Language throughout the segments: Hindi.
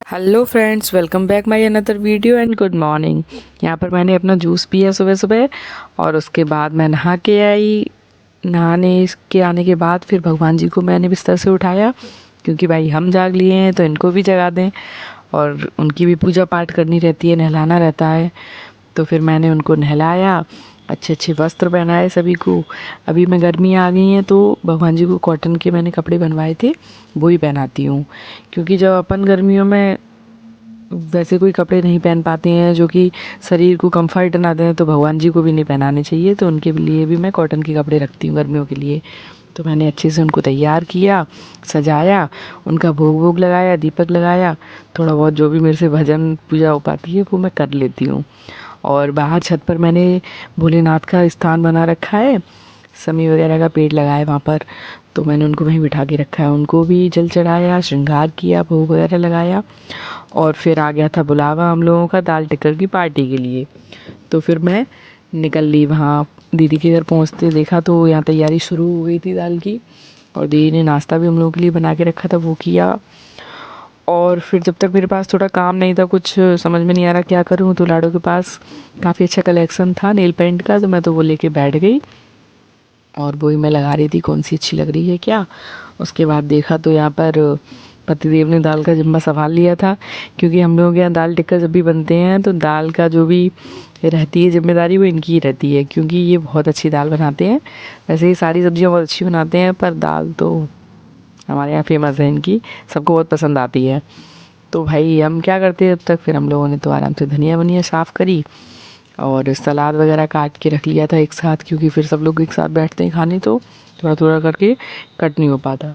Hello friends, welcome back my another video and good morning. यहाँ पर मैंने अपना जूस पिया सुबह सुबह और उसके बाद मैं नहा के आई। नहाने के आने के बाद फिर भगवान जी को मैंने बिस्तर से उठाया, क्योंकि भाई हम जाग लिए हैं तो इनको भी जगा दें और उनकी भी पूजा पाठ करनी रहती है, नहलाना रहता है। तो फिर मैंने उनको नहलाया, अच्छे अच्छे वस्त्र पहनाए सभी को। अभी मैं गर्मी आ गई हैं तो भगवान जी को कॉटन के मैंने कपड़े बनवाए थे, वो ही पहनाती हूँ। क्योंकि जब अपन गर्मियों में वैसे कोई कपड़े नहीं पहन पाते हैं जो कि शरीर को कंफर्ट ना दें, तो भगवान जी को भी नहीं पहनाने चाहिए। तो उनके लिए भी मैं कॉटन के कपड़े रखती हूँ गर्मियों के लिए। तो मैंने अच्छे से उनको तैयार किया, सजाया, उनका भोग वोग लगाया, दीपक लगाया। थोड़ा बहुत जो भी मेरे से भजन पूजा हो पाती है वो मैं कर लेती हूँ। और बाहर छत पर मैंने भोलेनाथ का स्थान बना रखा है, समी वगैरह का पेड़ लगाया वहाँ पर। तो मैंने उनको वहीं बिठा के रखा है, उनको भी जल चढ़ाया, श्रृंगार किया, भोग वगैरह लगाया। और फिर आ गया था बुलावा हम लोगों का दाल टिक्कर की पार्टी के लिए। तो फिर मैं निकल ली वहाँ। दीदी के घर पहुँचते देखा तो यहाँ तैयारी शुरू हो गई थी दाल की, और दीदी ने नाश्ता भी हम लोगों के लिए बना के रखा था, वो किया। और फिर जब तक मेरे पास थोड़ा काम नहीं था, कुछ समझ में नहीं आ रहा क्या करूँ, तो लाडो के पास काफ़ी अच्छा कलेक्शन था नेल पेंट का, तो मैं तो वो लेके बैठ गई और वही मैं लगा रही थी कौन सी अच्छी लग रही है क्या। उसके बाद देखा तो यहाँ पर पतिदेव ने दाल का जिम्मा संभाल लिया था, क्योंकि हम लोग के यहाँ दाल टिक्का जब भी बनते हैं तो दाल का जो भी रहती है जिम्मेदारी वो इनकी ही रहती है, क्योंकि ये बहुत अच्छी दाल बनाते हैं। वैसे ही सारी सब्जियाँ बहुत अच्छी बनाते हैं, पर दाल तो हमारे यहाँ फेमस है इनकी, सबको बहुत पसंद आती है। तो भाई हम क्या करते हैं, अब तक फिर हम लोगों ने तो आराम से धनिया वनिया साफ़ करी और सलाद वगैरह काट के रख लिया था एक साथ, क्योंकि फिर सब लोग एक साथ बैठते हैं खाने तो थोड़ा थोड़ा करके कट नहीं हो पाता।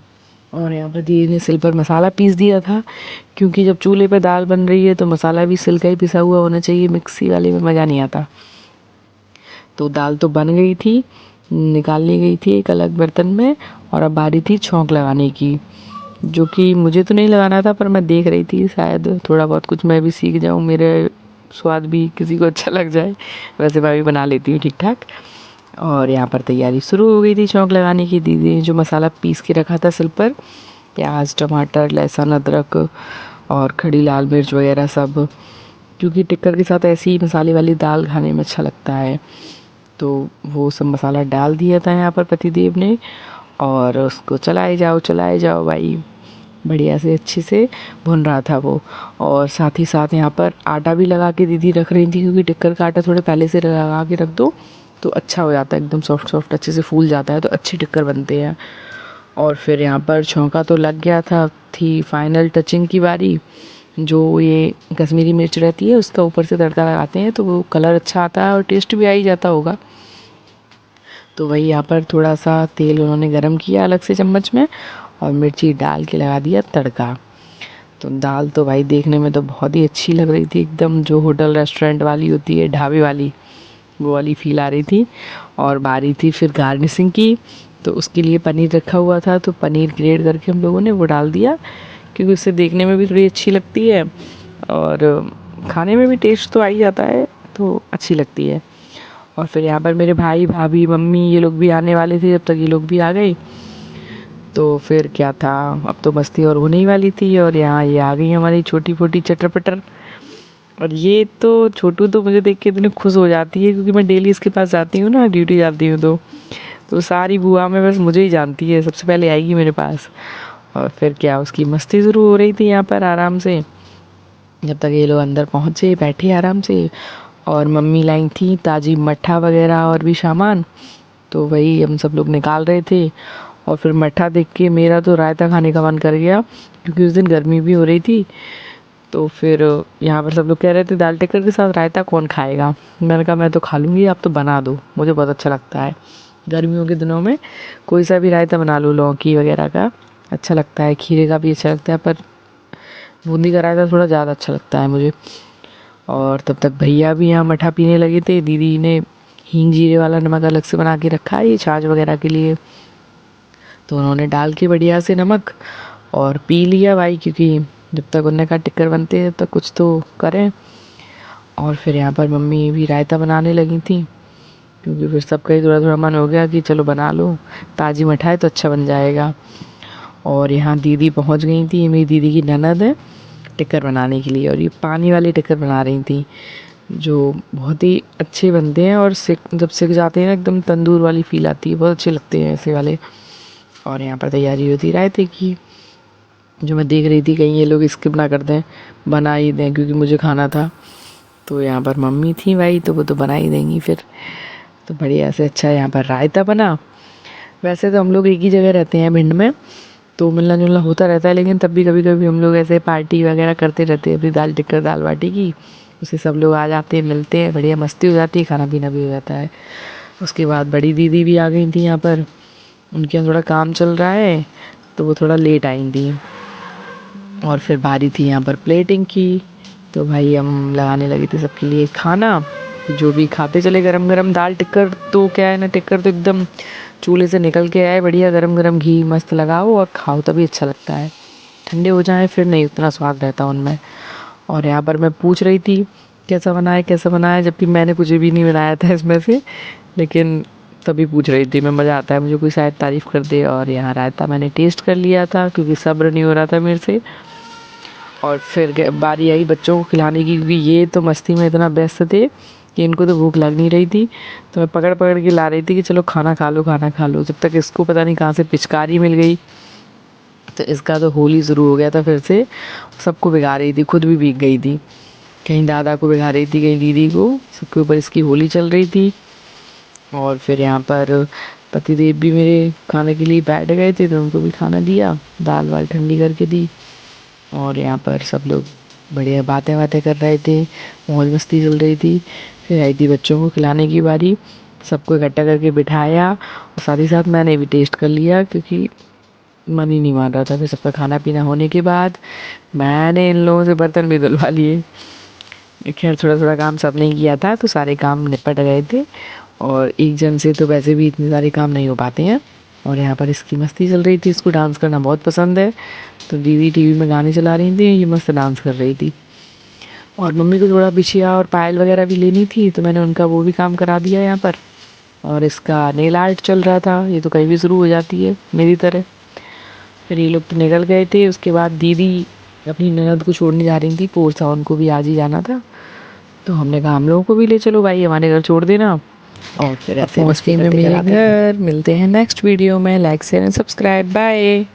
और यहाँ पर दीदी ने सिल पर मसाला पीस दिया था, क्योंकि जब चूल्हे पर दाल बन रही है तो मसाला भी सिल का ही पिसा हुआ होना चाहिए, मिक्सी वाले में मज़ा नहीं आता। तो दाल तो बन गई थी, निकाल ली गई थी एक अलग बर्तन में, और अब बारी थी छौंक लगाने की, जो कि मुझे तो नहीं लगाना था, पर मैं देख रही थी शायद थोड़ा बहुत कुछ मैं भी सीख जाऊँ, मेरे स्वाद भी किसी को अच्छा लग जाए। वैसे मैं भी बना लेती हूँ ठीक ठाक। और यहाँ पर तैयारी शुरू हो गई थी छौंक लगाने की। दीदी ने जो मसाला पीस के रखा था सिल पर, प्याज, टमाटर, लहसुन, अदरक और खड़ी लाल मिर्च वगैरह सब, क्योंकि टिक्कर के साथ ऐसी मसाले वाली दाल खाने में अच्छा लगता है। तो वो सब मसाला डाल दिया था यहाँ पर पतिदेव ने, और उसको चलाए जाओ भाई, बढ़िया से अच्छे से भुन रहा था वो। और साथ ही साथ यहाँ पर आटा भी लगा के दीदी रख रही थी, क्योंकि टिक्कर का आटा थोड़े पहले से लगा के रख दो तो अच्छा हो जाता है, एकदम सॉफ्ट सॉफ्ट अच्छे से फूल जाता है, तो अच्छे टिक्कर बनते हैं। और फिर यहाँ पर छौंका तो लग गया था, थी फाइनल टचिंग की बारी। जो ये कश्मीरी मिर्च रहती है उसका ऊपर से तड़का लगाते हैं तो वो कलर अच्छा आता है और टेस्ट भी आ ही जाता होगा। तो वही यहाँ पर थोड़ा सा तेल उन्होंने गरम किया अलग से चम्मच में, और मिर्ची डाल के लगा दिया तड़का। तो दाल तो भाई देखने में तो बहुत ही अच्छी लग रही थी, एकदम जो होटल रेस्टोरेंट वाली होती है, ढाबे वाली, वो वाली फील आ रही थी। और बारी थी फिर गार्निशिंग की, तो उसके लिए पनीर रखा हुआ था, तो पनीर ग्रेट करके हम लोगों ने वो डाल दिया, क्योंकि उससे देखने में भी थोड़ी अच्छी लगती है और खाने में भी टेस्ट तो आ ही जाता है, तो अच्छी लगती है। और फिर यहाँ पर मेरे भाई भाभी मम्मी ये लोग भी आने वाले थे, जब तक ये लोग भी आ गए तो फिर क्या था, अब तो मस्ती और होने ही वाली थी। और यहाँ ये आ गई हमारी छोटी पोटी चटर पटर। और ये तो छोटू तो मुझे देख के इतनी खुश हो जाती है, क्योंकि मैं डेली इसके पास जाती हूँ ना, ड्यूटी जाती हूँ तो सारी बुआ में बस मुझे ही जानती है, सबसे पहले आएगी मेरे पास। और फिर क्या, उसकी मस्ती शुरू हो रही थी यहाँ पर आराम से, जब तक ये लोग अंदर पहुँचे बैठे आराम से। और मम्मी लाई थी ताज़ी मट्ठा वगैरह और भी सामान, तो वही हम सब लोग निकाल रहे थे। और फिर मट्ठा देख के मेरा तो रायता खाने का मन कर गया, क्योंकि उस दिन गर्मी भी हो रही थी। तो फिर यहाँ पर सब लोग कह रहे थे दाल टिक्कर के साथ रायता कौन खाएगा। मैंने कहा मैं तो खा लूँगी, आप तो बना दो, मुझे बहुत अच्छा लगता है गर्मियों के दिनों में कोई सा भी रायता बना लो, लौकी वगैरह का अच्छा लगता है, खीरे का भी अच्छा लगता है, पर बूंदी का रायता थोड़ा ज़्यादा अच्छा लगता है मुझे। और तब तक भैया भी यहाँ मठा पीने लगे थे। दीदी ने हींग जीरे वाला नमक अलग से बना के रखा है ये छाछ वगैरह के लिए, तो उन्होंने डाल के बढ़िया से नमक और पी लिया भाई, क्योंकि जब तक उन्होंने कहा टिक्कर बनते हैं तब तक कुछ तो करें। और फिर यहाँ पर मम्मी भी रायता बनाने लगी थी, क्योंकि फिर सबका ही थोड़ा थोड़ा मन हो गया कि चलो बना लो, ताज़ी मिठाई तो अच्छा बन जाएगा। और यहाँ दीदी पहुँच गई थी, मेरी दीदी की ननद है, टिक्कर बनाने के लिए, और ये पानी वाले टिक्कर बना रही थी जो बहुत ही अच्छे बनते हैं और जब सिक जाते हैं ना एकदम तंदूर वाली फील आती है, बहुत अच्छे लगते हैं ऐसे वाले। और यहाँ पर तैयारी होती रायते की, जो मैं देख रही थी कहीं ये लोग स्किप ना कर दें, बना ही दें क्योंकि मुझे खाना था। तो यहाँ पर मम्मी थी भाई, तो वो तो बना ही देंगी फिर। तो बढ़िया से अच्छा यहाँ पर रायता बना। वैसे तो हम लोग एक ही जगह रहते हैं भिंड में, तो मिलना जुलना होता रहता है, लेकिन तब भी कभी कभी हम लोग ऐसे पार्टी वगैरह करते रहते हैं अपनी दाल टिक्कर दाल बाटी की। उसे सब लोग आ जाते हैं, मिलते हैं, बढ़िया मस्ती हो जाती है, खाना पीना भी हो जाता है। उसके बाद बड़ी दीदी भी आ गई थी यहाँ पर, उनके यहाँ थोड़ा काम चल रहा है तो वो थोड़ा लेट आई थी। और फिर बारी थी यहाँ पर प्लेटिंग की, तो भाई हम लगाने लगे थे सबके लिए खाना, जो भी खाते चले गरम गरम। दाल टिक्कर तो क्या है ना, टिक्कर तो एकदम चूल्हे से निकल के आए, बढ़िया गरम गरम घी मस्त लगाओ और खाओ, तभी अच्छा लगता है। ठंडे हो जाए फिर नहीं उतना स्वाद रहता उनमें। और यहाँ पर मैं पूछ रही थी कैसा बनाया, जबकि मैंने कुछ भी नहीं बनाया था इसमें से, लेकिन तभी पूछ रही थी मैं। मज़ा आता है मुझे कोई शायद तारीफ़ कर दे। और यहाँ रायता मैंने टेस्ट कर लिया था क्योंकि सब्र नहीं हो रहा था मेरे से। और फिर बारी आई बच्चों को खिलाने की, क्योंकि ये तो मस्ती में इतना व्यस्त थे कि इनको तो भूख लग नहीं रही थी। तो मैं पकड़ पकड़ के ला रही थी कि चलो खाना खा लो खाना खा लो, जब तक इसको पता नहीं कहाँ से पिचकारी मिल गई। तो इसका तो होली शुरू हो गया था फिर से, सबको भिगा रही थी, खुद भी भीग गई थी। कहीं दादा को भिगा रही थी, कहीं दीदी को, सबके ऊपर इसकी होली चल रही थी। और फिर यहाँ पर पतिदेव भी मेरे खाने के लिए बैठ गए थे, तो उनको भी खाना दिया, दाल वाल ठंडी करके दी। और यहाँ पर सब लोग बढ़िया बातें बातें कर रहे थे, मौज मस्ती चल रही थी। फिर आई थी बच्चों को खिलाने की बारी, सबको इकट्ठा करके बिठाया और साथ ही साथ मैंने भी टेस्ट कर लिया क्योंकि मन ही नहीं मान रहा था। फिर सबका खाना पीना होने के बाद मैंने इन लोगों से बर्तन भी धुलवा लिए। खैर थोड़ा थोड़ा काम सब ने किया था तो सारे काम निपट गए थे, और एक जन से तो वैसे भी इतने सारे काम नहीं हो पाते हैं। और यहाँ पर इसकी मस्ती चल रही थी, इसको डांस करना बहुत पसंद है, तो दीदी टीवी में गाने चला रही थी, ये मस्त डांस कर रही थी। और मम्मी को थोड़ा बिछिया और पायल वगैरह भी लेनी थी, तो मैंने उनका वो भी काम करा दिया यहाँ पर। और इसका नेल आर्ट चल रहा था, ये तो कहीं भी शुरू हो जाती है मेरी तरह। फिर ये लोग तो निकल गए थे, उसके बाद दीदी अपनी ननद को छोड़ने जा रही थी, पोरसा उनको भी आज ही जाना था। तो हमने कहा हम लोगों को भी ले चलो भाई, हमारे घर छोड़ देना। और फिर ऐसे मस्ती में मेरे घर मिलते हैं नेक्स्ट वीडियो में। Like share and subscribe, bye.